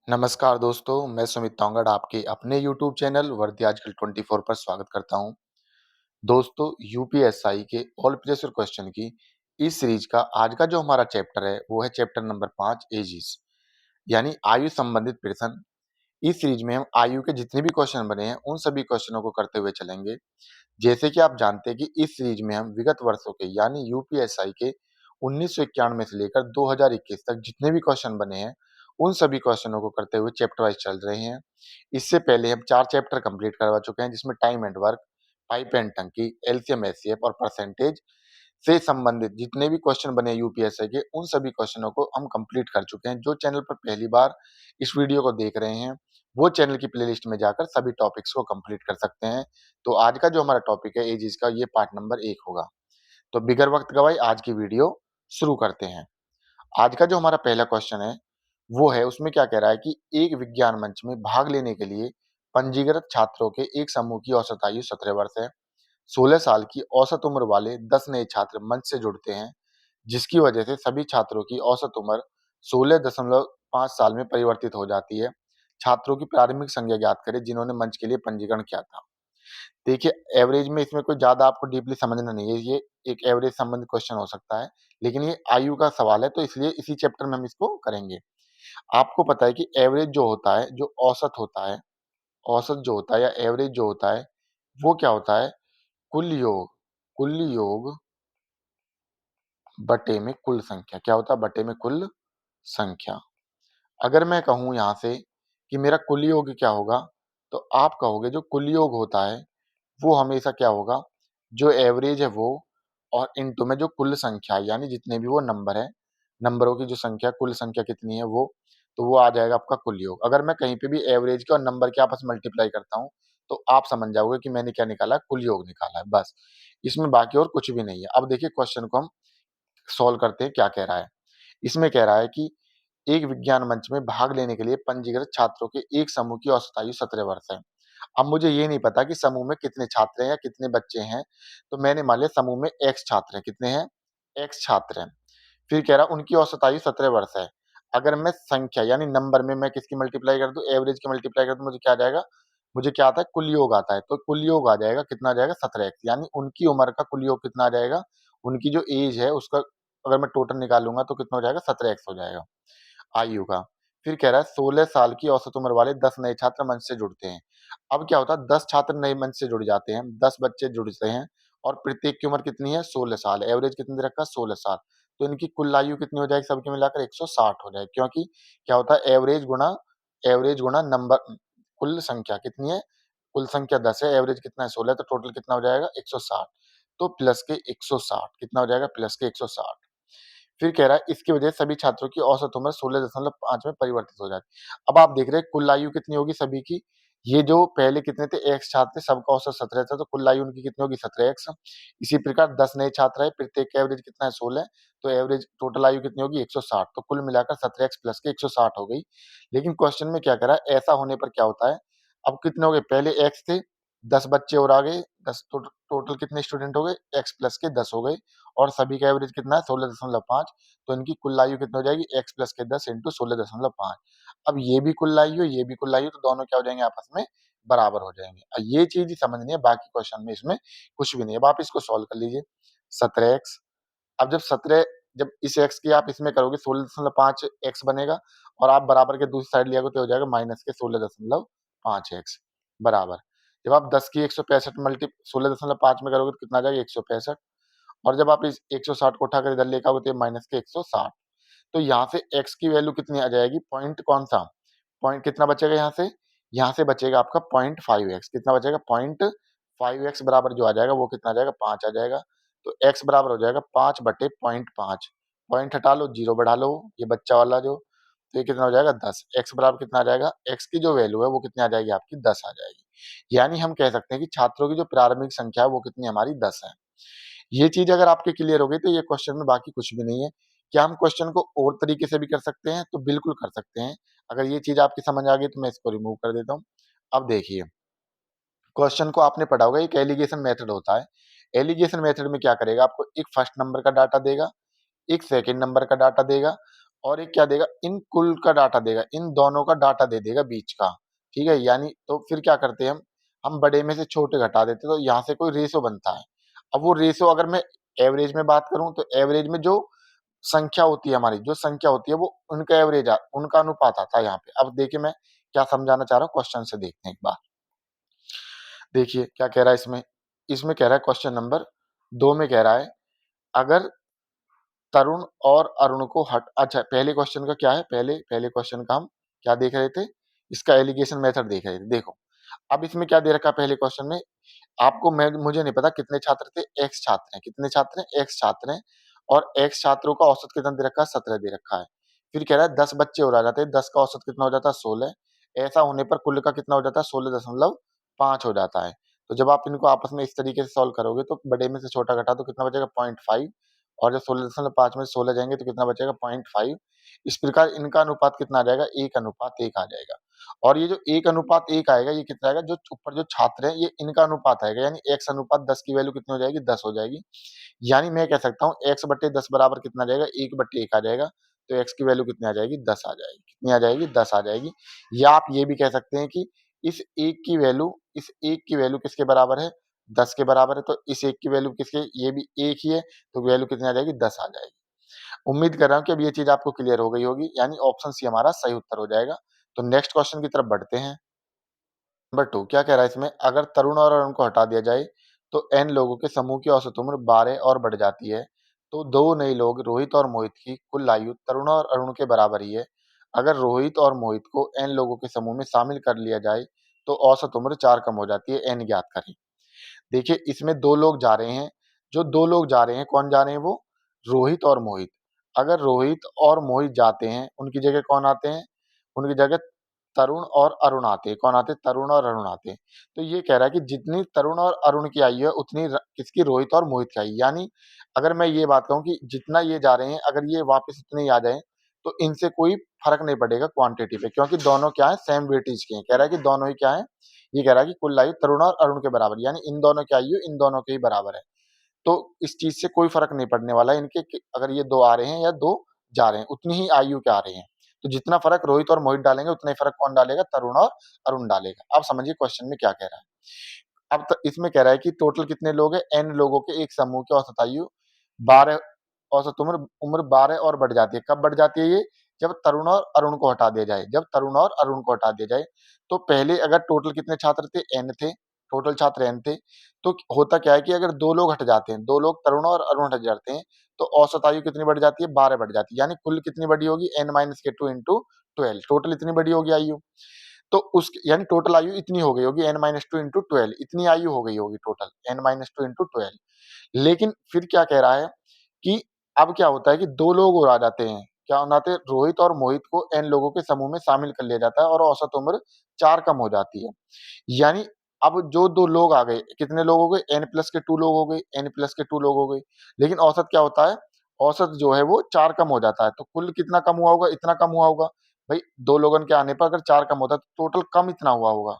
नमस्कार दोस्तों, मैं सुमित तोंगड़ आपके अपने यूट्यूब चैनल वर्दी आजकल 24 पर स्वागत करता हूं। दोस्तों, यूपीएसआई के ऑल प्रीवियस ईयर क्वेश्चन की इस सीरीज का आज का जो हमारा चैप्टर है वो है चैप्टर नंबर 5 एजिस यानी आयु संबंधित प्रश्न। इस सीरीज में हम आयु के जितने भी क्वेश्चन बने हैं उन सभी क्वेश्चनों को करते हुए चलेंगे। जैसे कि आप जानते हैं कि इस सीरीज में हम विगत वर्षों के यानी यूपीएसआई के 1991 से लेकर 2021 तक जितने भी क्वेश्चन बने हैं उन सभी क्वेश्चनों को करते हुए चैप्टर वाइज चल रहे हैं। इससे पहले हम 4 चैप्टर कंप्लीट करवा चुके हैं जिसमें time and work, pipe and टंकी, एलसीएम एचसीएफ और परसेंटेज से संबंधित जितने भी क्वेश्चन बने यूपीएससी के उन सभी क्वेश्चनों को हम कंप्लीट कर चुके हैं। जो चैनल पर पहली बार इस वीडियो को देख रहे हैं वो चैनल की प्लेलिस्ट में जाकर सभी टॉपिक्स को कंप्लीट कर सकते हैं। तो आज का जो हमारा टॉपिक है एजिस का, ये पार्ट नंबर 1 होगा। तो बिगर वक्त गवाए आज की वीडियो शुरू करते हैं। आज का जो हमारा पहला क्वेश्चन है वो है, उसमें क्या कह रहा है कि एक विज्ञान मंच में भाग लेने के लिए पंजीकृत छात्रों के एक समूह की औसत आयु 17 वर्ष है। 16 साल की औसत उम्र वाले 10 नए छात्र मंच से जुड़ते हैं, जिसकी वजह से सभी छात्रों की औसत उम्र 16.5 साल में परिवर्तित हो जाती है। छात्रों की प्रारंभिक संख्या ज्ञात करें जिन्होंने मंच के लिए पंजीकरण किया था। देखिए, एवरेज में इसमें कोई ज़्यादा आपको डीपली समझना नहीं है, ये एक एवरेज संबंधित क्वेश्चन हो सकता है, लेकिन ये आयु का सवाल है तो इसलिए इसी चैप्टर में हम इसको करेंगे। आपको पता है कि एवरेज जो होता है, जो औसत होता है, औसत जो होता है या एवरेज जो होता है, वो क्या होता है? कुल योग, कुल योग बटे में कुल संख्या। क्या होता है? बटे में कुल संख्या। अगर मैं कहूँ यहाँ से कि मेरा कुल योग क्या होगा, तो आप कहोगे जो कुल योग होता है वो हमेशा क्या होगा, जो एवरेज है वो और इनटू में जो कुल संख्या है यानी जितने भी वो नंबर है, नंबरों की जो संख्या, कुल संख्या कितनी है वो, तो वो आ जाएगा आपका कुल योग। अगर मैं कहीं पे भी एवरेज के और नंबर के आपस में मल्टीप्लाई करता हूँ तो आप समझ जाओगे कि मैंने क्या निकाला है, कुल योग निकाला है बस। इसमें बाकी और कुछ भी नहीं है। अब देखिए क्वेश्चन को हम सॉल्व करते हैं, क्या कह रहा है। इसमें कह रहा है कि एक विज्ञान मंच में भाग लेने के लिए पंजीकृत छात्रों के एक समूह की औसत आयु 17 वर्ष है। अब मुझे ये नहीं पता कि समूह में कितने छात्र हैं या कितने बच्चे हैं, तो मैंने मान लिया समूह में x छात्र हैं। कितने हैं? x छात्र हैं। फिर कह रहा उनकी औसत आयु 17 वर्ष है। अगर मैं संख्या यानी नंबर में मैं किसकी मल्टीप्लाई कर दूं, एवरेज की मल्टीप्लाई कर दूं, मुझे क्या आ जाएगा? मुझे क्या आता है? कुल योग आता है। तो कुल योग आ जाएगा, कितना आ जाएगा? 17x। यानी उनकी उम्र का कुल योग कितना आ जाएगा? उनकी जो एज है उसका अगर मैं टोटल निकालूंगा तो कितना हो जाएगा? 17x हो जाएगा आयु का। फिर कह रहा है 16 साल की औसत उम्र वाले 10 नए छात्र मंच से जुड़ते हैं। अब क्या होता है, 10 छात्र नए मंच से जुड़ जाते हैं, 10 बच्चे जुड़ते हैं और प्रत्येक की उम्र कितनी है? 16 साल। एवरेज कितनी दे रखा है? 16 साल। तो इनकी कुल आयु कितनी हो जाएगी? सबकी मिलाकर 160 हो जाएगी, क्योंकि क्या होता है, एवरेज गुणा नंबर, कुल संख्या कितनी है? कुल संख्या 10 है, एवरेज कितना है? 16, तो टोटल कितना हो जाएगा? 160। तो प्लस के 160 कितना हो जाएगा? प्लस के 160। फिर कह रहा है इसकी वजह से सभी छात्रों की औसत उम्र 16.5 में परिवर्तित हो जाती है। अब आप देख रहे हैं कुल आयु कितनी होगी सभी की। ये जो पहले कितने थे? x छात्र थे, सबका औसत 17 था, तो कुल आयु उनकी कितनी होगी? 17x। इसी प्रकार 10 नए छात्र है, प्रत्येक का एवरेज कितना है? 16, तो एवरेज टोटल आयु कितनी होगी? 160। तो कुल मिलाकर 17x प्लस के 160 हो गई। लेकिन क्वेश्चन में क्या करा है, ऐसा होने पर क्या होता है, अब कितने हो गए? पहले x थे, 10 बच्चे और आ गए, 10 टोटल कितने स्टूडेंट हो गए? x प्लस के 10 हो गए और सभी का एवरेज कितना है? 16.5। तो इनकी कुल आयु कितनी हो जाएगी? x प्लस के 10 इंटू 16.5। अब ये भी कुल आयु है, ये भी कुल आयु, तो दोनों क्या हो जाएंगे? आपस में बराबर हो जाएंगे। ये चीज ही समझनी है, बाकी क्वेश्चन में इसमें कुछ भी नहीं है। अब आप इसको सॉल्व कर लीजिए। 17x, अब जब 17, जब इस x की आप इसमें करोगे 16.5 x बनेगा और आप बराबर के दूसरी साइड लिया तो हो जाएगा माइनस के 16.5x बराबर। जब आप 10 की 165 मल्टी 16.5 में करोगे तो कितना आ जाएगा? 165। और जब आप इस 160 को उठाकर इधर लेकर आओगे तो माइनस के 160। तो यहाँ से x की वैल्यू कितनी आ जाएगी? पॉइंट कौन सा? पॉइंट कितना बचेगा यहाँ से? यहाँ से बचेगा आपका 0.5x। कितना बचेगा? 0.5x बराबर जो आ जाएगा वो कितना आ जाएगा? 5 आ जाएगा। तो x बराबर हो जाएगा 5 बटे 0.5। पॉइंट हटा लो, जीरो बढ़ा लो, ये बच्चा वाला जो, तो ये कितना हो जाएगा? 10। x बराबर कितना आ जाएगा? x की जो वैल्यू है वो कितनी आ जाएगी? आपकी 10 आ जाएगी। यानी हम कह सकते हैं कि छात्रों की जो प्रारंभिक संख्या है वो कितनी हमारी? 10 है। ये चीज अगर आपके क्लियर हो गई तो ये क्वेश्चन में बाकी कुछ भी नहीं है। क्या हम क्वेश्चन को और तरीके से भी कर सकते हैं? तो बिल्कुल कर सकते हैं। अगर ये चीज आपकी समझ आ गई तो मैं इसको रिमूव कर देता हूँ। अब देखिए, क्वेश्चन को आपने पढ़ा होगा, एक एलिगेशन मेथड होता है। एलिगेशन मेथड में क्या करेगा, आपको एक फर्स्ट नंबर का डाटा देगा, एक सेकंड नंबर का डाटा देगा और एक क्या देगा, इन कुल का डाटा देगा, इन दोनों का डाटा दे देगा बीच का। ठीक है, यानी तो फिर क्या करते हैं हम बड़े में से छोटे घटा देते हैं, तो यहाँ से कोई रेशो बनता है। अब वो रेशो अगर मैं एवरेज में बात करूं तो एवरेज में जो संख्या होती है, हमारी जो संख्या होती है वो उनका एवरेज उनका अनुपात आता है यहाँ पे। अब देखिए मैं क्या समझाना चाह रहा हूँ, क्वेश्चन से देखते हैं एक बार। देखिए क्या कह रहा है इसमें, इसमें कह रहा है क्वेश्चन नंबर 2 में कह रहा है अगर तरुण और अरुण को हट, अच्छा पहले क्वेश्चन का क्या है, पहले पहले क्वेश्चन का हम क्या देख रहे थे, इसका एलिगेशन मेथड देख रहे थे। देखो अब इसमें क्या दे रखा है पहले क्वेश्चन में, आपको मैं मुझे नहीं पता कितने छात्र थे, एक्स छात्र हैं, कितने छात्र हैं, एक्स छात्र हैं, और एक्स छात्रों का औसत कितना दे रखा है, 17 दे रखा है। फिर कह रहा है 10 बच्चे और आ जाते हैं, 10 का औसत कितना हो जाता है, 16। ऐसा होने पर कुल का कितना हो जाता है, 16.5 हो जाता है। तो जब आप इनको आपस में इस तरीके से सॉल्व करोगे तो बड़े में से छोटा घटा तो कितना बचेगा, 0.5, और जब 16.5 में 16 जाएंगे तो कितना बचेगा, 0.5। इस प्रकार इनका अनुपात कितना आ जाएगा, 1:1 आ जाएगा। और ये जो 1:1 आएगा ये कितना आएगा, जो ऊपर जो छात्र है ये इनका अनुपात आएगा, यानी x/10 की वैल्यू कितनी हो जाएगी, 10 हो जाएगी। यानी मैं कह सकता हूँ x/10 बराबर कितना आ जाएगा, 1/1 आ जाएगा। तो x की वैल्यू कितनी आ जाएगी, 10 आ जाएगी। कितनी आ जाएगी, 10 आ जाएगी। या आप ये भी कह सकते हैं कि इस 1 की वैल्यू, इस 1 की वैल्यू किसके बराबर है, 10 के बराबर है। तो इस 1 की वैल्यू किसके, ये भी 1 ही है, तो वैल्यू कितनी आ जाएगी, 10 आ जाएगी। उम्मीद कर रहा हूँ कि अब ये चीज आपको क्लियर हो गई होगी, यानी ऑप्शन सी हमारा सही उत्तर हो जाएगा। तो नेक्स्ट क्वेश्चन की तरफ बढ़ते हैं। नंबर 2 क्या कह रहा है इसमें, अगर तरुण और अरुण को हटा दिया जाए तो n लोगों के समूह की औसत उम्र 12 और बढ़ जाती है। तो दो नए लोग रोहित और मोहित की कुल आयु तरुण और अरुण के बराबर ही है। अगर रोहित और मोहित को n लोगों के समूह में शामिल कर लिया जाए तो औसत उम्र 4 कम हो जाती है, n ज्ञात करें। देखिए इसमें दो लोग जा रहे हैं, जो दो लोग जा रहे हैं कौन जा रहे हैं, वो रोहित और मोहित। अगर रोहित और मोहित जाते हैं उनकी जगह कौन आते हैं, उनकी जगह तरुण और अरुण आते हैं। कौन आते हैं, तरुण और अरुण आते हैं। तो ये कह रहा है कि जितनी तरुण और अरुण की आयु है उतनी किसकी, रोहित और मोहित की आयु। यानी अगर मैं ये बात कहूं कि जितना ये जा रहे हैं अगर ये वापस इतने ही आ जाए तो इनसे कोई फर्क नहीं पड़ेगा क्वांटिटी पे, क्योंकि दोनों क्या है, सेम वेटेज के हैं। कह रहा है कि दोनों ही क्या है, ये कह रहा है कि कुल आयु तरुण और अरुण के बराबर, यानी इन दोनों की आयु इन दोनों के ही बराबर है। तो इस चीज से कोई फर्क नहीं पड़ने वाला है इनके कि अगर ये दो आ रहे हैं या दो जा रहे हैं, उतनी ही आयु के आ रहे हैं। तो जितना फर्क रोहित और मोहित डालेंगे उतना ही फर्क कौन डालेगा, तरुण और अरुण डालेगा। अब समझिए क्वेश्चन में क्या कह रहा है। अब इसमें कह रहा है कि टोटल कितने लोग हैं, एन लोगों के एक समूह की औसत आयु 12, औसत उम्र उम्र 12 और बढ़ जाती है। कब बढ़ जाती है ये, जब तरुण और अरुण को हटा दिया जाए। जब तरुण और अरुण को हटा दिया जाए तो पहले अगर टोटल कितने छात्र थे, एन थे, टोटल छात्र एन थे। तो होता क्या है कि अगर दो लोग हट जाते हैं, दो लोग तरुण और अरुण हट जाते हैं तो औसत आयु कितनी बढ़ जाती है, 12 बढ़ जाती है। यानी कुल कितनी बड़ी होगी, n-2 इंटू 12, टोटल इतनी बड़ी होगी आयु। तो उस यानी टोटल आयु इतनी हो गई होगी, n-2 इंटू 12, इतनी आयु हो गई होगी टोटल, n-2 इंटू 12। लेकिन फिर क्या कह रहा है कि अब क्या होता है कि दो लोग और आ जाते हैं। क्या हो जाते हैं, रोहित और मोहित को एन लोगों के समूह में शामिल कर लिया जाता है और औसत उम्र 4 कम हो जाती है। यानी अब जो दो लोग आ गए, कितने लोग हो गए, एन प्लस के 2 लोग हो गए, एन प्लस के 2 लोग हो गए। लेकिन औसत क्या होता है, औसत जो है वो 4 कम हो जाता है। तो कुल कितना कम हुआ होगा, इतना कम हुआ होगा। भाई दो लोगों के आने पर अगर 4 कम होता है तो टोटल कम इतना हुआ होगा।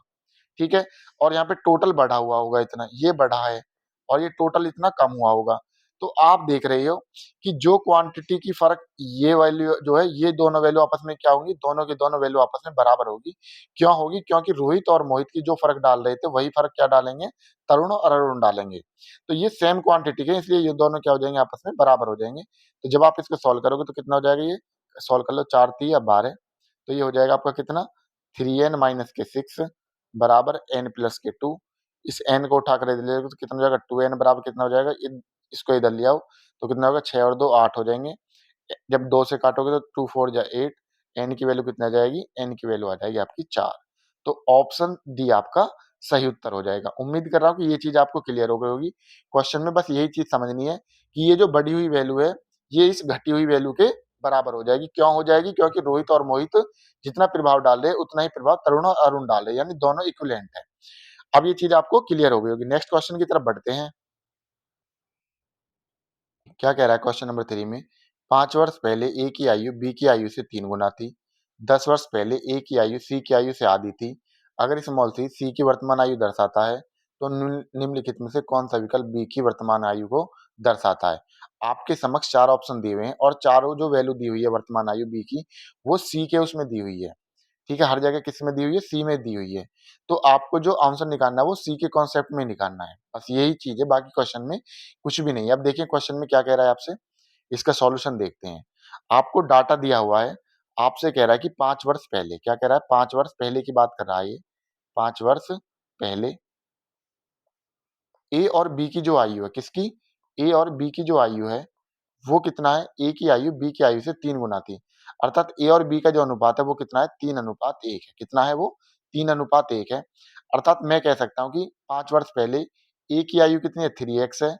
ठीक है, और यहाँ पे टोटल बढ़ा हुआ होगा इतना, ये बढ़ा है और ये टोटल इतना कम हुआ होगा। तो आप देख रहे हो कि जो क्वांटिटी की फर्क, ये वैल्यू जो है, ये दोनों वैल्यू आपस में क्या होंगी, दोनों की दोनों वैल्यू आपस में बराबर होगी। क्यों होगी, क्योंकि रोहित और मोहित की जो फर्क डाल रहे थे वही फर्क क्या डालेंगे, तरुण और अरुण डालेंगे। तो ये सेम क्वांटिटी के, इसलिए ये दोनों क्या हो जाएंगे, आपस में बराबर हो जाएंगे। तो जब आप इसको सॉल्व करोगे तो कितना हो जाएगा, ये सॉल्व कर लो, 4 3 या 12। तो ये हो जाएगा आपका कितना, 3n-6 बराबर n प्लस के 2। इस n को उठा कर इधर ले जाओगे तो कितना हो जाएगा, 2n बराबर कितना हो जाएगा, इसको इधर ले आओ तो कितना होगा, 6 और 2 8 हो जाएंगे। जब 2 से काटोगे तो 2 4 जा 8, n की वैल्यू कितना आ जाएगी, n की वैल्यू आ जाएगी आपकी 4। तो ऑप्शन डी आपका सही उत्तर हो जाएगा। उम्मीद कर रहा हूँ कि ये चीज आपको क्लियर हो गई होगी। क्वेश्चन में बस यही चीज समझनी है कि ये जो बढ़ी हुई वैल्यू है ये इस घटी हुई वैल्यू के बराबर हो जाएगी। क्यों हो जाएगी, क्योंकि रोहित और मोहित जितना प्रभाव डाल रहे हैं उतना ही प्रभाव तरुण और अरुण डाल रहे हैं, यानी दोनों इक्विवेलेंट है। अब ये चीज आपको क्लियर हो गई होगी। नेक्स्ट क्वेश्चन की तरफ बढ़ते हैं। क्या कह रहा है क्वेश्चन नंबर 3 में, 5 वर्ष पहले ए की आयु बी की आयु से 3 गुना थी। 10 वर्ष पहले ए की आयु सी की आयु से आधी थी। अगर स्मॉल सी सी की वर्तमान आयु दर्शाता है तो निम्नलिखित में से कौन सा विकल्प बी की वर्तमान आयु को दर्शाता है? आपके समक्ष 4 ऑप्शन दिए हुए हैं और चारों जो वैल्यू दी हुई है वर्तमान आयु बी की, वो सी के उसमें दी हुई है। ठीक है, हर जगह किस में दी हुई है? सी में दी हुई है। तो आपको जो आंसर निकालना है वो सी के कॉन्सेप्ट में निकालना है। बस यही चीज़ है, बाकी क्वेश्चन में कुछ भी नहीं है। अब देखिए क्वेश्चन में क्या कह रहा है आपसे, इसका सॉल्यूशन देखते हैं। आपको डाटा दिया हुआ है, आपसे कह रहा है कि 5 वर्ष पहले, क्या कह रहा है? 5 वर्ष पहले की बात कर रहा है ये। 5 वर्ष पहले ए और बी की जो आयु है, किसकी? ए और बी की जो आयु है, वो कितना है? ए की आयु बी की आयु से 3 गुना थी। अर्थात ए और बी का जो अनुपात है वो कितना है? 3:1 है। कितना है वो? 3:1 है। अर्थात मैं कह सकता हूँ कि 5 वर्ष पहले ए की आयु कितनी है? 3x है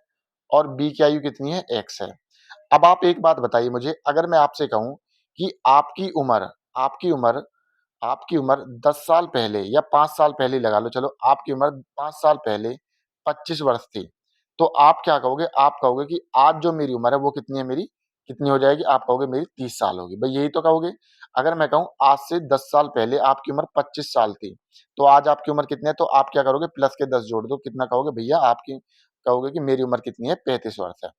और बी की आयु कितनी है? x है। अब आप एक बात बताइए मुझे, अगर मैं आपसे कहूँ कि आपकी उम्र आपकी उम्र 10 साल पहले या 5 साल पहले लगा लो, चलो आपकी उम्र 5 साल पहले 25 वर्ष थी। तो आप क्या कहोगे? आप कहोगे कि आज जो मेरी उम्र है वो कितनी है मेरी? कितनी हो जाएगी? आप कहोगे मेरी 30 साल होगी। भई यही तो कहोगे। अगर मैं कहूँ आज से 10 साल पहले आपकी उम्र 25 साल थी, तो आज आपकी उम्र कितनी है? तो आप क्या करोगे? प्लस के 10 जोड़ दो। कितना कहोगे? भैया आपकी कहोगे कि मेरी उम्र कितनी है? 35 वर्ष है।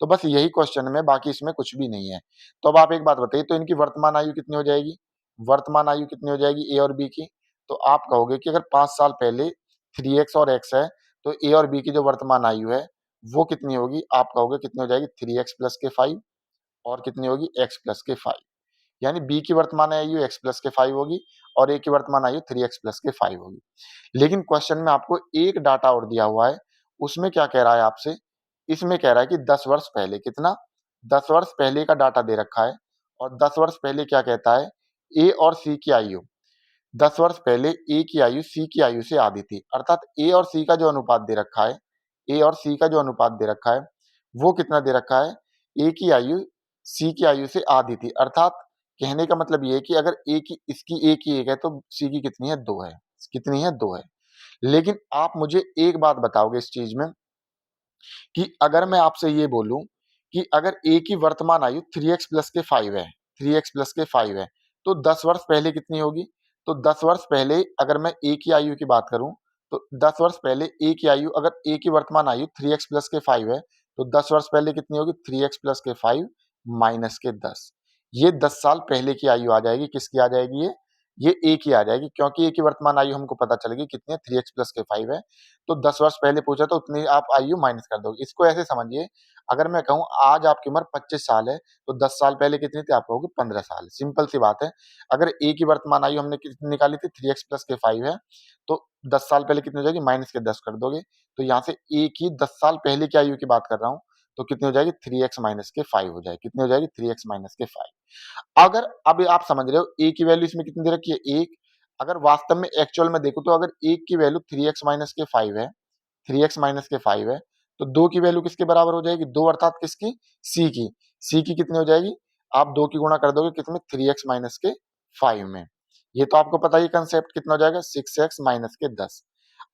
तो बस यही क्वेश्चन में, बाकी इसमें कुछ भी नहीं है। तो अब आप एक बात बताइए, तो इनकी वर्तमान आयु कितनी हो जाएगी? वर्तमान आयु कितनी हो जाएगी ए और बी की? तो आप कहोगे कि अगर 5 साल पहले 3x और x है, तो ए और बी की जो वर्तमान आयु है, वो कितनी होगी? आप कहोगे कितनी हो जाएगी? 3x प्लस के 5 और कितनी होगी? x प्लस के 5। यानी बी की वर्तमान आयु x प्लस के 5 होगी और ए की वर्तमान आयु 3x प्लस के 5 होगी। लेकिन क्वेश्चन में आपको एक डाटा और दिया हुआ है, उसमें क्या कह रहा है आपसे? इसमें कह रहा है कि 10 वर्ष पहले कितना? 10 वर्ष पहले का डाटा दे रखा है और 10 वर्ष पहले क्या कहता है? ए और सी की आयु 10 वर्ष पहले ए की आयु सी की आयु से आधी थी। अर्थात ए और सी का जो अनुपात दे रखा है, ए और सी का जो अनुपात दे रखा है, वो कितना दे रखा है? ए की आयु सी की आयु से आधी थी। अर्थात कहने का मतलब ये है कि अगर ए की इसकी ए की 1 है तो सी की कितनी है? 2 है। कितनी है? 2 है। लेकिन आप मुझे एक बात बताओगे इस चीज़ में कि अगर मैं आपसे ये बोलूं कि अगर ए की वर्तमान आयु 3x प्लस के 5 है, 3x प्लस के 5 है, तो 10 वर्ष पहले कितनी होगी? तो 10 वर्ष पहले अगर मैं ए की आयु की बात करूं, तो 10 वर्ष पहले ए की आयु, अगर ए की वर्तमान आयु 3x प्लस के 5 है, तो 10 वर्ष पहले कितनी होगी? 3x प्लस के 5 माइनस के 10। ये 10 साल पहले की आयु आ जाएगी। किसकी आ जाएगी ये ए की आ जाएगी, क्योंकि ए की वर्तमान आयु हमको पता चलेगी कितनी है? 3x प्लस के 5 है। तो 10 वर्ष पहले पूछा तो उतनी आप आयु माइनस कर दोगे। इसको ऐसे समझिए, अगर मैं कहूँ आज आपकी उम्र 25 साल है, तो 10 साल पहले कितनी थी? आप कहोगे 15 साल। सिंपल सी बात है। अगर ए की वर्तमान आयु हमने कितनी निकाली थी? 3x प्लस के 5 है, तो 10 साल पहले कितनी हो जाएगी? माइनस के 10 कर दोगे। तो यहाँ से ए की 10 साल पहले की आयु की बात कर रहा हूँ, तो कितनी हो जाएगी? 3x माइनस के 5 हो जाएगी। कितनी हो जाएगी? 3x माइनस के 5। अगर अब आप समझ रहे हो ए की वैल्यू इसमें कितनी दे रखी है? 1। अगर वास्तव में एक्चुअल में देखो तो अगर 1 की वैल्यू 3x माइनस के 5 है, 3x माइनस के 5 है, तो 2 की वैल्यू किसके बराबर हो जाएगी? 2 अर्थात किसकी? सी की। सी की कितनी हो जाएगी? आप 2 की गुणा कर दोगे कितने? 3x माइनस के 5 में। ये तो आपको पता ही कंसेप्ट कितना हो जाएगा? 6x माइनस के 10।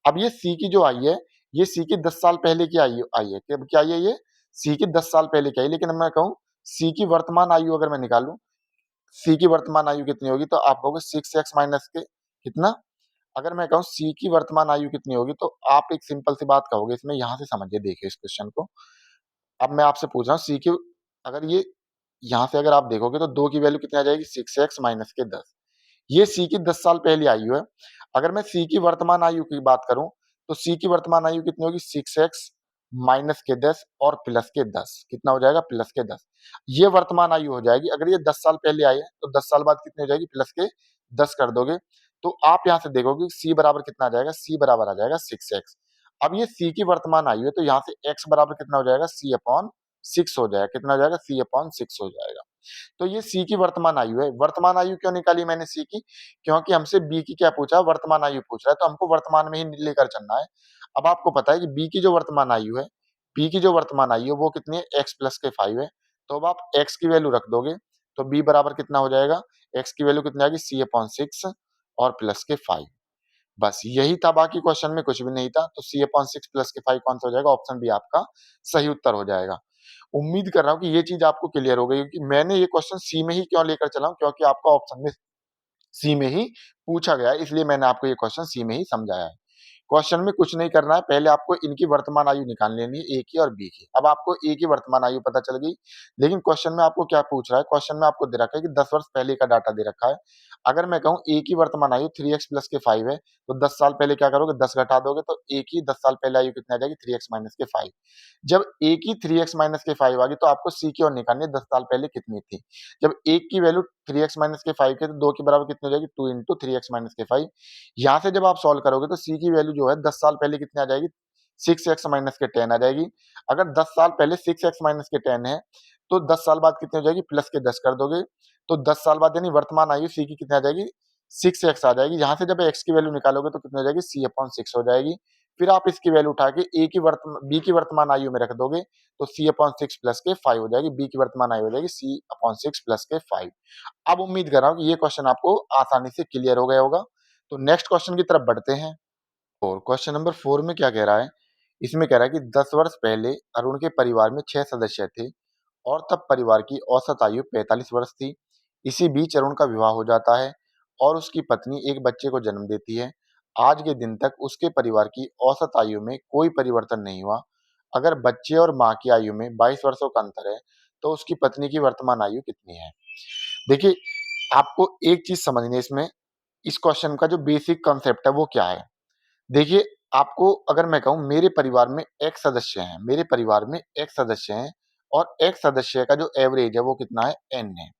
अब ये सी की जो आई है, ये सी की 10 साल पहले की आई है। क्या आई है ये? सी की 10 साल पहले की आई है। लेकिन मैं कहूँ सी की वर्तमान आयु अगर मैं निकालूं, सी की वर्तमान आयु कितनी होगी? तो आप कहोगे 6x माइनस के कितना? अगर मैं कहूँ सी की वर्तमान आयु कितनी होगी, तो आप एक सिंपल सी बात कहोगे इसमें, यहां से समझिए, देखिए इस क्वेश्चन को। अब मैं आपसे पूछ रहा हूँ सी की, अगर ये यहां से अगर आप देखोगे तो 2 की वैल्यू कितनी आ जाएगी? 6x माइनस के 10। ये सी की 10 साल पहली आयु है। अगर मैं सी की वर्तमान आयु की बात करूं, तो सी की वर्तमान आयु कितनी होगी? 6x माइनस के 10 और प्लस के 10। कितना हो जाएगा? प्लस के 10। ये वर्तमान आयु हो जाएगी। अगर ये 10 साल पहले आई है, तो 10 साल बाद कितनी हो जाएगी? प्लस के 10 कर दोगे, तो आप यहां से देखोगे सी बराबर कितना आ जाएगा? सी बराबर आ जाएगा 6x। अब ये सी की वर्तमान आयु है, तो यहाँ से x बराबर कितना हो जाएगा? सी अपॉन 6 हो जाएगा। कितना हो जाएगा? सी अपॉन 6 हो जाएगा। तो ये सी की वर्तमान आयु है। वर्तमान आयु क्यों निकाली मैंने सी की? क्योंकि हमसे बी की क्या पूछा? वर्तमान आयु पूछ रहा है, तो हमको वर्तमान में ही लेकर चलना है। अब आपको पता है कि बी की जो वर्तमान आयु है, बी की जो वर्तमान आयु है वो कितनी है? x प्लस के 5 है। तो अब आप x की वैल्यू रख दोगे, तो b बराबर कितना हो जाएगा? x की वैल्यू कितनी आएगी? सी अपॉन 6 और प्लस के 5। बस यही था, बाकी क्वेश्चन में कुछ भी नहीं था। तो सी अपॉन 6 प्लस के 5 कौन सा हो जाएगा? ऑप्शन बी आपका सही उत्तर हो जाएगा। उम्मीद कर रहा हूँ कि ये चीज आपको क्लियर हो गई, कि मैंने ये क्वेश्चन सी में ही क्यों लेकर चला हूं, क्योंकि आपका ऑप्शन में सी में ही पूछा गया है, इसलिए मैंने आपको ये क्वेश्चन सी में ही समझाया है। क्वेश्चन में कुछ नहीं करना है, पहले आपको इनकी वर्तमान आयु निकाल लेनी है, ए की और बी की। अब आपको ए की वर्तमान आयु पता चल गई, लेकिन क्वेश्चन में आपको क्या पूछ रहा है, क्वेश्चन में आपको दे रखा है कि 10 वर्ष पहले का डाटा दे रखा है। अगर मैं कहूँ ए की वर्तमान आयु 3x प्लस के 5 है, तो 10 साल पहले क्या करोगे, 10 घटा दोगे, तो ए की 10 साल पहले आयु कितनी आ जाएगी, 3x माइनस के 5। जब ए की 3x माइनस के 5 आ गई, तो आपको सी की ओर निकालनी है, 10 साल पहले कितनी थी। जब एक की वैल्यू 3x माइनस के 5 के, तो 2 के बराबर कितनी हो जाएगी, 2 इंटू 3x माइनस के 5। यहाँ से जब आप सॉल्व करोगे तो सी की वैल्यू जो है 10 साल पहले कितनी आ जाएगी, 6x माइनस के 10 आ जाएगी। अगर 10 साल पहले 6x माइनस के 10 है, तो 10 साल बाद कितनी हो जाएगी, प्लस के 10 कर दोगे, तो 10 साल बाद यानी वर्तमान आयु सी की कितनी आ जाएगी, 6x आ जाएगी। यहाँ से जब x की वैल्यू निकालोगे तो कितनी हो जाएगी, c अपॉन 6 हो जाएगी। फिर आप इसकी वैल्यू उठा के बी की वर्तमान आयु में रख दोगे, तो c अपॉन 6 प्लस के 5 हो जाएगी, बी की वर्तमान आयु हो जाएगी c अपॉन 6 प्लस के 5। अब उम्मीद कर रहा हूँ कि ये क्वेश्चन आपको आसानी से क्लियर हो गया होगा। तो नेक्स्ट क्वेश्चन की तरफ बढ़ते हैं। और क्वेश्चन नंबर 4 में क्या कह रहा है, इसमें कह रहा है कि 10 वर्ष पहले अरुण के परिवार में 6 सदस्य थे और तब परिवार की औसत आयु 45 वर्ष थी। इसी बीच अरुण का विवाह हो जाता है और उसकी पत्नी एक बच्चे को जन्म देती है। आज के दिन तक उसके परिवार की औसत आयु में कोई परिवर्तन नहीं हुआ। अगर बच्चे और माँ की आयु में 22 वर्षों का अंतर है, तो उसकी पत्नी की वर्तमान आयु कितनी है। देखिए, आपको एक चीज समझनी है इसमें, इस क्वेश्चन का जो बेसिक कॉन्सेप्ट है वो क्या है। देखिए, आपको अगर मैं कहूँ मेरे परिवार में एक सदस्य हैं, मेरे परिवार में एक सदस्य हैं और एक सदस्य का जो एवरेज है वो कितना है, n है।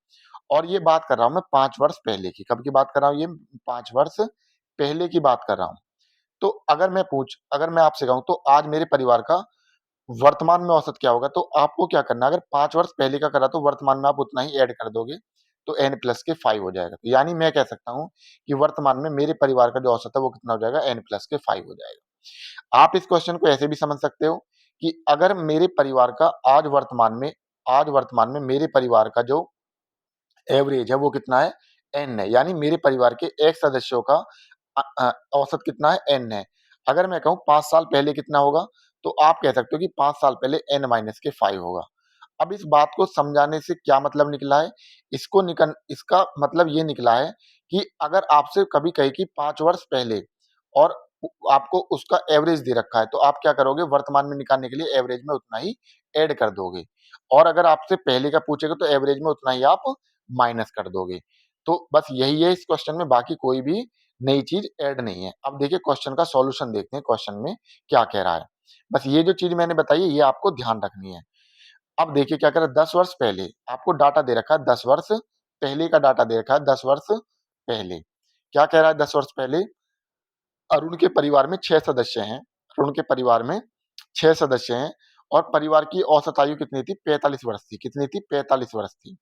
और ये बात कर रहा हूँ मैं 5 वर्ष पहले की, कब की बात कर रहा हूँ, ये 5 वर्ष पहले की बात कर रहा हूँ। तो अगर मैं आपसे कहूँ तो आज मेरे परिवार का वर्तमान में औसत क्या होगा, तो आपको क्या करना है, अगर 5 वर्ष पहले का करा तो वर्तमान में आप उतना ही ऐड कर दोगे, तो n प्लस के 5 हो जाएगा। तो यानी मैं कह सकता हूँ कि वर्तमान में मेरे परिवार का जो औसत है वो कितना हो जाएगा, n प्लस के 5 हो जाएगा। आप इस क्वेश्चन को ऐसे भी समझ सकते हो कि अगर मेरे परिवार का आज वर्तमान में मेरे परिवार का जो एवरेज है वो कितना है, n है। यानी मेरे परिवार के एक सदस्यों का औसत कितना है, n है। अगर मैं कहूँ 5 साल पहले कितना होगा, तो आप कह सकते हो कि 5 साल पहले n माइनस के 5 होगा। अब इस बात को समझाने से क्या मतलब निकला है, इसका मतलब ये निकला है कि अगर आपसे कभी कहे कि 5 वर्ष पहले और आपको उसका एवरेज दे रखा है, तो आप क्या करोगे, वर्तमान में निकालने के लिए एवरेज में उतना ही ऐड कर दोगे। और अगर आपसे पहले का पूछेगा तो एवरेज में उतना ही आप माइनस कर दोगे। तो बस यही है इस क्वेश्चन में, बाकी कोई भी नई चीज ऐड नहीं है। अब देखिए क्वेश्चन का सॉल्यूशन देखते हैं, क्वेश्चन में क्या कह रहा है। बस ये जो चीज मैंने बताई है ये आपको ध्यान रखनी है। अब देखिए क्या कह रहा है, 10 वर्ष पहले आपको डाटा दे रखा है, 10 वर्ष पहले का डाटा दे रखा है, 10 वर्ष पहले क्या कह रहा है, 10 वर्ष पहले अरुण के परिवार में 6 सदस्य हैं। अरुण के परिवार में 6 सदस्य हैं और परिवार की औसत आयु कितनी थी, 45 वर्ष थी। कितनी थी, 45 वर्ष थी।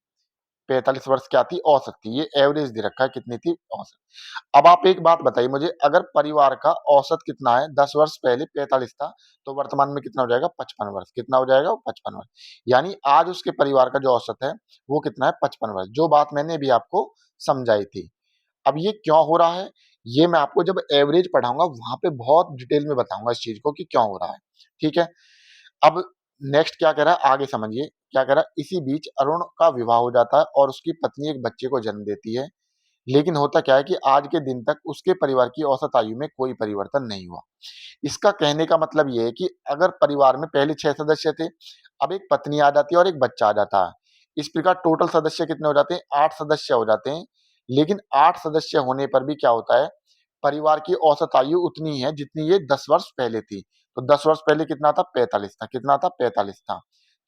45 वर्ष क्या थी, औसत थी। ये एवरेज दे रखा है, कितनी थी, औसत। अब आप एक बात बताइए मुझे, अगर परिवार का औसत कितना है, 10 वर्ष पहले 45 था, तो वर्तमान में कितना हो जाएगा, 55 वर्ष। कितना हो जाएगा, 55 वर्ष। यानी आज उसके परिवार का जो औसत है वो कितना है, 55 वर्ष। जो बात मैंने अभी आपको समझाई थी। अब ये क्यों हो रहा है, ये मैं आपको जब एवरेज पढ़ाऊंगा वहां पे बहुत डिटेल में बताऊंगा इस चीज को कि क्यों हो रहा है। ठीक है। अब नेक्स्ट क्या कह रहा है, आगे समझिए क्या कह रहा है। इसी बीच अरुण का विवाह हो जाता है और उसकी पत्नी एक बच्चे को जन्म देती है। लेकिन होता क्या है कि आज के दिन तक उसके परिवार की औसत आयु में कोई परिवर्तन नहीं हुआ। इसका कहने का मतलब ये है कि अगर परिवार में पहले 6 सदस्य थे, अब एक पत्नी आ जाती है और एक बच्चा आ जाता है। इस प्रकार टोटल सदस्य कितने हो जाते हैं, 8 सदस्य हो जाते हैं। लेकिन 8 सदस्य होने पर भी क्या होता है, परिवार की औसत आयु उतनी है जितनी ये 10 वर्ष पहले थी। तो 10 वर्ष पहले कितना था, 45 था। कितना था, 45 था।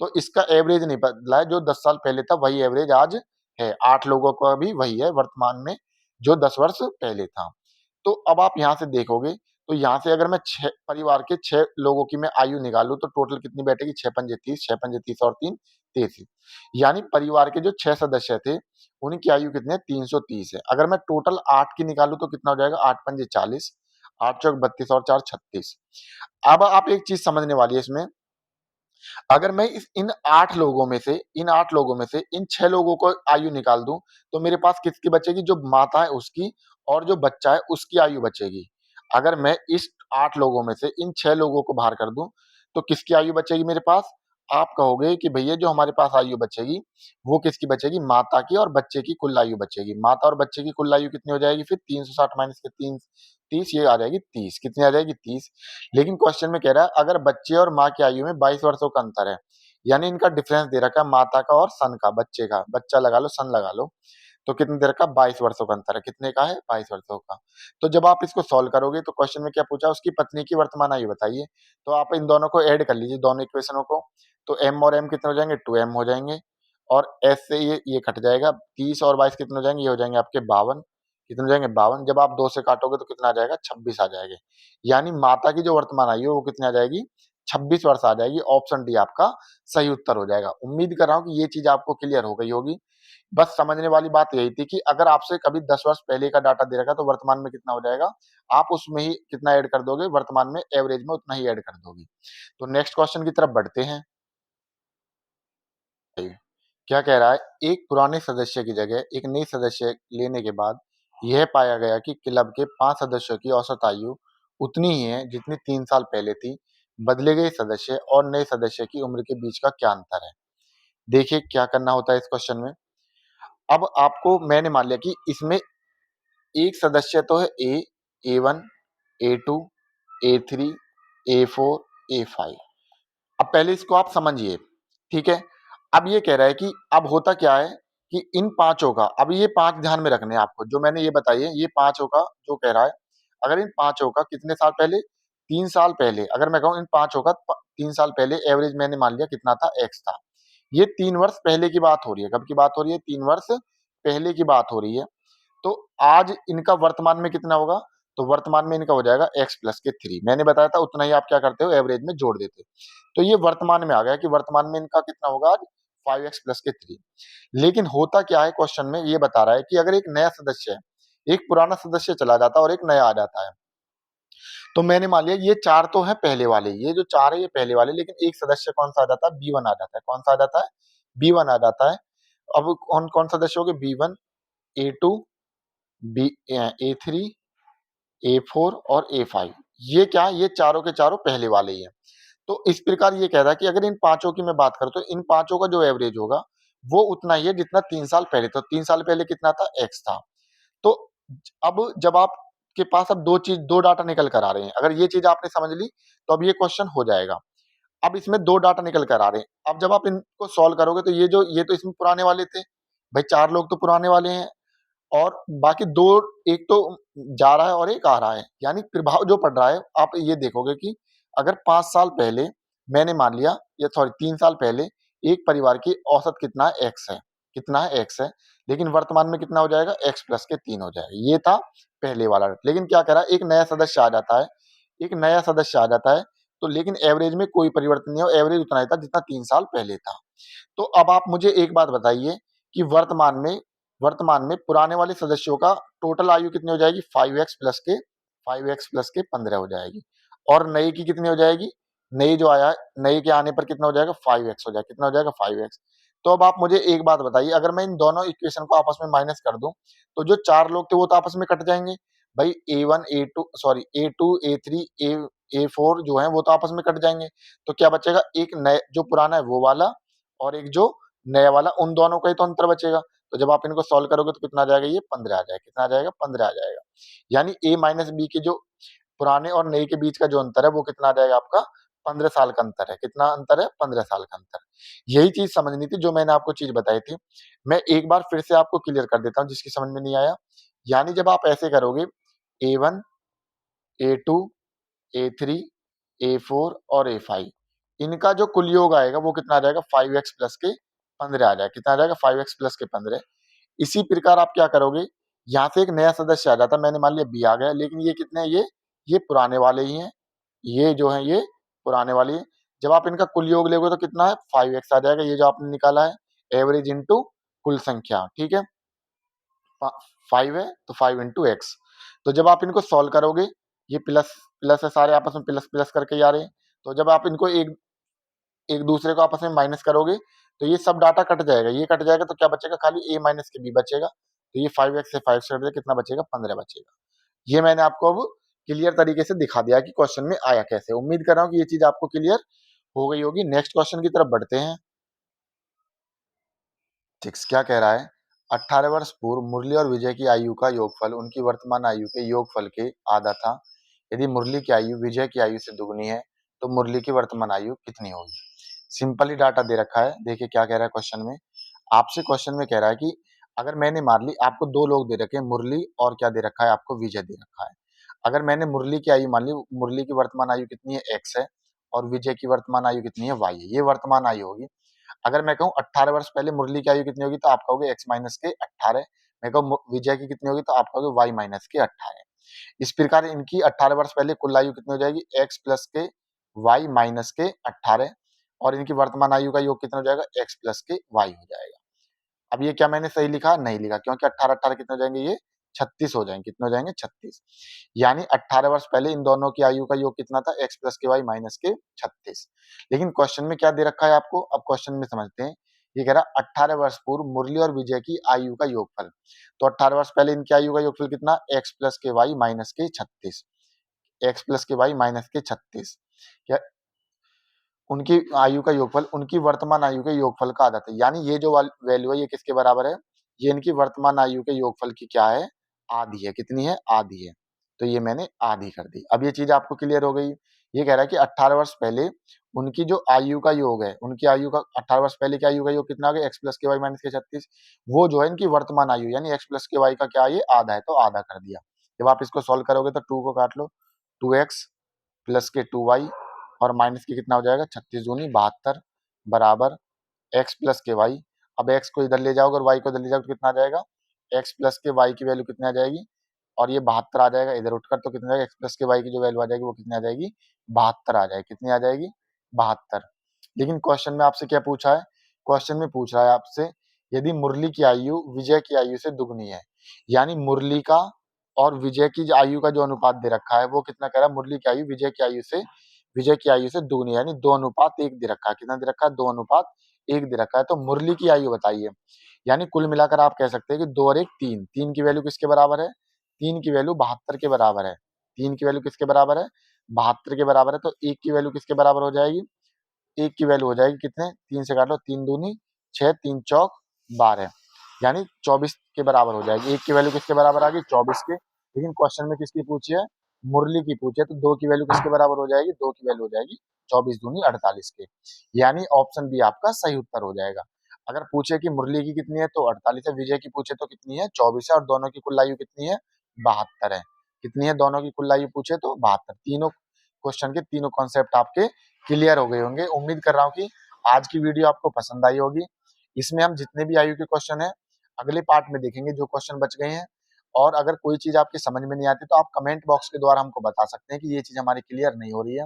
तो इसका एवरेज नहीं बदला है, जो 10 साल पहले था वही एवरेज आज है। 8 लोगों का भी वही है वर्तमान में, जो 10 वर्ष पहले था। तो अब आप यहाँ से देखोगे, तो यहाँ से अगर मैं 6 परिवार के 6 लोगों की मैं आयु निकालूँ तो टोटल कितनी बैठेगी, 6 पंजे 30, 6 पंजे 30 और 3 33। यानी परिवार के जो 6 सदस्य थे उनकी आयु कितनी है, 330 है। अगर मैं टोटल 8 की निकालूँ तो कितना हो जाएगा, 8 पंजे 40, 8 चौक 32 और 4 36। अब आप एक चीज समझने वाली है इसमें, अगर मैं इन 8 लोगों में से इन 6 लोगों को आयु निकाल दूं, तो मेरे पास किसकी बचेगी, जो माता है उसकी और जो बच्चा है उसकी आयु बचेगी। अगर मैं इस 8 लोगों में से इन 6 लोगों को बाहर कर दूं, तो किसकी आयु बचेगी मेरे पास, आप कहोगे कि भैया जो हमारे पास आयु बचेगी वो किसकी बचेगी, माता की और बच्चे की कुल आयु बचेगी। माता और बच्चे की कुल आयु कितनी हो जाएगी फिर, 360 माइनस के 3 30, ये आ जाएगी 30। कितनी आ जाएगी, 30। लेकिन क्वेश्चन में कह रहा है अगर बच्चे और माँ की आयु में 22 वर्षों का अंतर है, यानी इनका डिफरेंस दे रखा है माता का और सन का, बच्चे का, बच्चा लगा लो सन लगा लो, तो कितने देर का, 22 वर्षों का अंतर है। कितने का है, 22 वर्षों का। तो जब आप इसको सॉल्व करोगे तो क्वेश्चन में क्या पूछा, उसकी पत्नी की वर्तमान आयु बताइए। तो आप इन दोनों को ऐड कर लीजिए, दोनों इक्वेशनों को। तो m और m कितने हो जाएंगे, 2m हो जाएंगे। और s से ये कट जाएगा, 30 और 22 कितने हो जाएंगे, ये हो जाएंगे आपके 52। कितने हो जाएंगे, 52। जब आप 2 से काटोगे तो कितना आ जाएगा, 26 आ जाएगा। यानी माता की जो वर्तमान आयु है वो कितनी आ जाएगी, 26 वर्ष आ जाएगी। ऑप्शन डी आपका सही उत्तर हो जाएगा। उम्मीद कर रहा हूँ कि ये चीज आपको क्लियर हो गई होगी। बस समझने वाली बात यही थी कि अगर आपसे कभी 10 वर्ष पहले का डाटा दे रखा है तो वर्तमान में कितना हो जाएगा, आप उसमें ही कितना ऐड कर दोगे, वर्तमान में एवरेज में उतना ही ऐड कर दोगे। तो नेक्स्ट क्वेश्चन की तरफ बढ़ते हैं। क्या कह रहा है, एक पुराने सदस्य की जगह एक नई सदस्य लेने के बाद यह पाया गया कि क्लब के 5 सदस्यों की औसत आयु उतनी ही है जितनी 3 साल पहले थी। बदले गए सदस्य और नए सदस्य की उम्र के बीच का क्या अंतर है। देखिए क्या करना होता है इस क्वेश्चन में। अब आपको मैंने मान लिया कि इसमें एक सदस्य तो है A1, A2, A3, A4, A5। अब पहले इसको आप समझिए, ठीक है। अब ये कह रहा है कि अब होता क्या है कि इन पांचों का, अब ये पांच ध्यान में रखने हैं आपको, जो मैंने ये बताइए, ये पांचों का जो कह रहा है, अगर इन पांचों का कितने साल पहले, 3 साल पहले, अगर मैं कहूं इन पांचों का 3 साल पहले एवरेज मैंने मान लिया कितना था, एक्स था। ये 3 वर्ष पहले की बात हो रही है, कब की बात हो रही है, 3 वर्ष पहले की बात हो रही है। तो आज इनका वर्तमान में कितना होगा, तो वर्तमान में इनका हो जाएगा x प्लस के 3। मैंने बताया था उतना ही आप क्या करते हो, एवरेज में जोड़ देते हो। तो ये वर्तमान में आ गया कि वर्तमान में इनका कितना होगा आज, 5x प्लस के 3। लेकिन होता क्या है, क्वेश्चन में ये बता रहा है कि अगर एक नया सदस्य है, एक पुराना सदस्य चला जाता है और एक नया आ जाता है, तो मैंने मान लिया ये चार तो है पहले वाले, ये जो चार है ये पहले वाले, लेकिन एक सदस्य कौन सा आ जाता है, B1 आ जाता है। कौन सा आ जाता है, B1 आ जाता है। अब कौन कौन सदस्य हो गए, B1, A2, B A3, A4 और A5। ये क्या, ये चारों के चारों पहले वाले ही हैं। तो इस प्रकार ये कह रहा है कि अगर इन पांचों की मैं बात करूं तो इन पांचों का जो एवरेज होगा वो उतना ही है जितना 3 साल पहले। तो 3 साल पहले कितना था, एक्स था। तो अब जब आपके पास अब दो डाटा निकल कर आ रहे हैं, अगर ये चीज आपने समझ ली तो अब ये क्वेश्चन हो जाएगा। अब इसमें दो डाटा निकल कर आ रहे हैं, अब जब आप इनको सॉल्व करोगे तो ये तो इसमें पुराने वाले थे, भाई चार लोग तो पुराने वाले हैं, और बाकी दो, एक तो जा रहा है और एक आ रहा है, यानी प्रभाव जो पड़ रहा है आप ये देखोगे कि अगर 5 साल पहले मैंने मान लिया, या सॉरी 3 साल पहले एक परिवार की औसत कितना है, एक्स है, कितना है, एक्स है। लेकिन वर्तमान में कितना हो जाएगा, एक्स प्लस के 3 हो जाएगा। ये था पहले वाला। लेकिन क्या कह रहा है, एक नया सदस्य आ जाता है, एक नया सदस्य आ जाता है, तो लेकिन एवरेज में कोई परिवर्तन नहीं है, एवरेज उतना ही था जितना 3 साल पहले था। तो अब आप मुझे एक बात बताइए कि वर्तमान में पुराने वाले सदस्यों का टोटल आयु कितनी हो जाएगी, 5x प्लस के 15 हो जाएगी। और नए की कितनी हो जाएगी, नई जो आया है, नए के आने पर कितना हो जाएगा, 5x हो जाएगा। कितना हो जाएगा, 5x। तो अब आप मुझे एक बात बताइए, अगर मैं इन दोनों इक्वेशन को आपस में माइनस कर दूं तो जो चार लोग थे वो तो आपस में कट जाएंगे। भाई A1, A2, sorry A2, A3, A4 जो है वो तो आपस में कट जाएंगे। तो क्या बचेगा, एक नए जो पुराना है वो वाला और एक जो नया वाला, उन दोनों का ही तो अंतर बचेगा। तो जब आप इनको सॉल्व करोगे तो कितना आ जाएगा, ये 15 आ जाएगा। कितना आ जाएगा, 15 आ जाएगा। यानी A माइनस बी के जो पुराने और नए के बीच का जो अंतर है वो कितना आ जाएगा आपका, 15 साल का अंतर है। कितना अंतर है, 15 साल का अंतर। यही चीज समझनी थी जो मैंने आपको चीज बताई थी। मैं एक बार फिर से आपको क्लियर कर देता हूँ जिसकी समझ में नहीं आया। यानी जब आप ऐसे करोगे, A1, A2, A3, A4 और A5, इनका जो कुल योग आएगा वो कितना आ जाएगा, 5x प्लस के 15 आ जाएगा। कितना आ जाएगा, 5x प्लस के 15। इसी प्रकार आप क्या करोगे, यहाँ से एक नया सदस्य आ जाता, मैंने मान लिया B आ गया, लेकिन ये कितने हैं, ये पुराने वाले ही हैं, ये जो है ये पुराने वाले हैं। जब आप इनका कुल योग लेगे तो कितना है, 5x आ जाएगा, ये जो आपने निकाला है, एवरेज इंटू कुल संख्या, ठीक है। 5 है तो 5 इंटू एक्स। तो जब आप इनको सॉल्व करोगे, ये प्लस प्लस है, सारे आपस में प्लस प्लस करके आ रहे हैं। तो जब आप इनको एक एक दूसरे को आपस में माइनस करोगे तो ये सब डाटा कट जाएगा, ये कट जाएगा, तो क्या बचेगा, खाली A माइनस के B बचेगा। तो ये 5x से 5 से कट जाएगा, कितना बचेगा, 15 बचेगा। ये मैंने आपको अब क्लियर तरीके से दिखा दिया कि क्वेश्चन में आया कैसे। उम्मीद कर रहा हूँ कि ये चीज आपको क्लियर हो गई होगी। नेक्स्ट क्वेश्चन की तरफ बढ़ते हैं। ठीक, क्या कह रहा है? 18 वर्ष पूर्व मुरली और विजय की आयु का योगफल उनकी वर्तमान आयु के योगफल के आधा था। यदि मुरली की आयु विजय की आयु से दुगनी है तो मुरली की वर्तमान आयु कितनी होगी? सिंपल ही डाटा दे रखा है। देखिए क्या कह रहा है क्वेश्चन में। आपसे क्वेश्चन में कह रहा है कि अगर मैंने मान ली, आपको दो लोग दे रखे हैं, मुरली और क्या दे रखा है आपको, विजय दे रखा है। अगर मैंने मुरली की आयु मान ली, मुरली की वर्तमान आयु कितनी है, एक्स है, और विजय की वर्तमान आयु कितनी है, वाई है। ये वर्तमान आयु होगी। अगर मैं कहूँ 18 वर्ष पहले मुरली की आयु कितनी होगी, तो आप कहोगे एक्स माइनस के 18। मैं कहूँ विजय की कितनी होगी, तो आप कहोगे वाई माइनस के 18। इस प्रकार इनकी 18 वर्ष पहले कुल आयु कितनी हो जाएगी, एक्स प्लस के वाई माइनस के 18, और इनकी वर्तमान आयु का योग कितना हो जाएगा, एक्स प्लस के वाई हो जाएगा। अब ये क्या मैंने सही लिखा, नहीं लिखा, क्योंकि 18 18 कितने हो जाएंगे, ये 36 हो जाएंगे। कितने हो जाएंगे, 36। यानी 18 वर्ष पहले इन दोनों की आयु का योग कितना था, एक्स प्लस के वाई माइनस के 36। लेकिन क्वेश्चन में क्या दे रखा है आपको, अब क्वेश्चन में समझते हैं। ये कह रहा है 18 वर्ष पूर्व मुरली और विजय की आयु का योगफल। तो 18 वर्ष पहले इनकी आयु का योगफल कितना, एक्स प्लस के वाई माइनस के 36। एक्स प्लस के वाई माइनस के 36। क्या उनकी आयु का योगफल उनकी वर्तमान आयु के योगफल का आधा था। यानी ये जो वैल्यू है ये किसके बराबर है, ये इनकी वर्तमान आयु के योगफल की क्या है, आधी है। कितनी है, आधी है। तो ये मैंने आधी कर दी। अब ये चीज आपको क्लियर हो गई। ये कह रहा है कि 18 वर्ष पहले उनकी जो आयु का योग है, उनकी आयु का 18 वर्ष पहले की आयु का योग कितना आ गया, एक्स प्लस के वाई माइनस के 36। वो जो है इनकी वर्तमान आयु यानी एक्स प्लस के वाई का क्या है, ये आधा है, तो आधा कर दिया। जब आप इसको सॉल्व करोगे तो 2 को काट लो, 2x प्लस के 2y, और माइनस के कितना हो जाएगा, 36 दूनी 72 बराबर x प्लस के y। अब x को इधर ले जाओगे और y को इधर ले जाओगे तो कितना आ जाएगा, x प्लस के y की वैल्यू कितनी आ जाएगी, और ये 72 आ जाएगा इधर उठकर, तो कितना आ जाएगा, x प्लस के y की जो वैल्यू आ जाएगी वो कितनी आ जाएगी, 72 आ जाएगी। कितनी आ जाएगी, 72। लेकिन क्वेश्चन में आपसे क्या पूछा है, क्वेश्चन में पूछ रहा है आपसे, यदि मुरली की आयु विजय की आयु से दुगनी है, यानी मुरली का और विजय की आयु का जो अनुपात दे रखा है वो कितना कह रहा है, मुरली की आयु विजय की आयु से दुगनी, यानी 2:1 दे रखा है। कितना दे रखा है, 2:1 दे रखा है। तो मुरली की आयु बताइए। यानी कुल मिलाकर आप कह सकते हैं कि 2 और 1 3, 3 की वैल्यू किसके बराबर है, 3 की वैल्यू 72 के बराबर है। 3 की वैल्यू किसके बराबर है, 72 के बराबर है। तो 1 की वैल्यू किसके बराबर हो जाएगी, 1 की वैल्यू हो जाएगी कितने, 3 से काट लो, 3 दूनी 6, 3 चौक 12, यानी 24 के बराबर हो जाएगी। 1 की वैल्यू किसके बराबर आ गई, 24 के। लेकिन क्वेश्चन में किसकी पूछी है, मुरली की पूछी है, तो 2 की वैल्यू किसके बराबर हो जाएगी, 2 की वैल्यू हो जाएगी 24 दूनी 48 के। यानी ऑप्शन बी आपका सही उत्तर हो जाएगा। अगर पूछे कि मुरली की कितनी है तो 48 है, विजय की पूछे तो कितनी है, 24 है, और दोनों की कुल आयु कितनी है, 72 है। कितनी है, दोनों की कुल आयु पूछे तो 72। तीनों क्वेश्चन के तीनों कॉन्सेप्ट आपके क्लियर हो गए होंगे। उम्मीद कर रहा हूँ कि आज की वीडियो आपको पसंद आई होगी। इसमें हम जितने भी आयु के क्वेश्चन है अगले पार्ट में देखेंगे, जो क्वेश्चन बच गए हैं। और अगर कोई चीज आपकी समझ में नहीं आती तो आप कमेंट बॉक्स के द्वारा हमको बता सकते हैं कि ये चीज हमारी क्लियर नहीं हो रही है।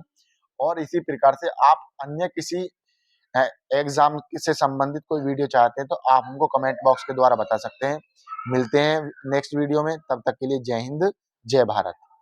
और इसी प्रकार से आप अन्य किसी एग्जाम से संबंधित कोई वीडियो चाहते हैं तो आप हमको कमेंट बॉक्स के द्वारा बता सकते हैं। मिलते हैं नेक्स्ट वीडियो में, तब तक के लिए जय हिंद, जय भारत।